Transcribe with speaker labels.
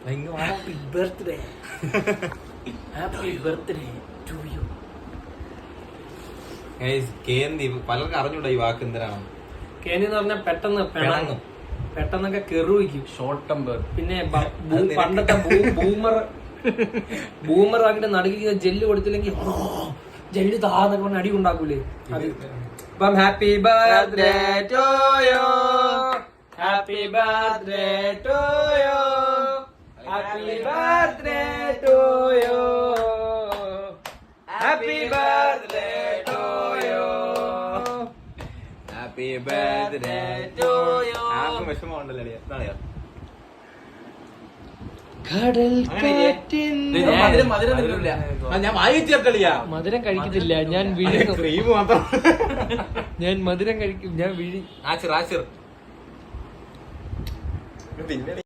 Speaker 1: Happy birthday. Happy birthday to you.
Speaker 2: കേന്തി പലർക്കും അറിഞ്ഞൂടാ ഈ വാക്ക് എന്തിനാണ്.
Speaker 1: കേന്തി എന്ന് പറഞ്ഞാൽ പെട്ടെന്ന് പിണങ്ങും, പെട്ടെന്നൊക്കെ കെറുവയ്ക്കും, ഷോർട്ട് ടെമ്പർ. പിന്നെ പണ്ടത്തെ ബൂമർ ആക്കിട്ട് നടുക്കി ജെല്ല് കൊടുത്തില്ലെങ്കിൽ ജെല്ല് താന്നൊക്കെ പറഞ്ഞ അടി ഉണ്ടാക്കൂലേ അത്. അപ്പം happy birthday to you, happy birthday to you, happy birthday to you, happy birthday to you, happy birthday to you.
Speaker 2: ആർക്കും വിഷമമുണ്ടല്ലോ എന്താ
Speaker 1: കടൽ കാറ്റിൻ
Speaker 2: ഞാൻ വായിച്ചേർക്കളിയാ.
Speaker 1: മധുരം കഴിക്കത്തില്ല, ഞാൻ വിഴുങ്ങും.
Speaker 2: ക്രീം മാത്രം
Speaker 1: ഞാൻ മധുരം കഴിക്കും, ഞാൻ വിഴി.
Speaker 2: ആച്ചിർ പിന്നെ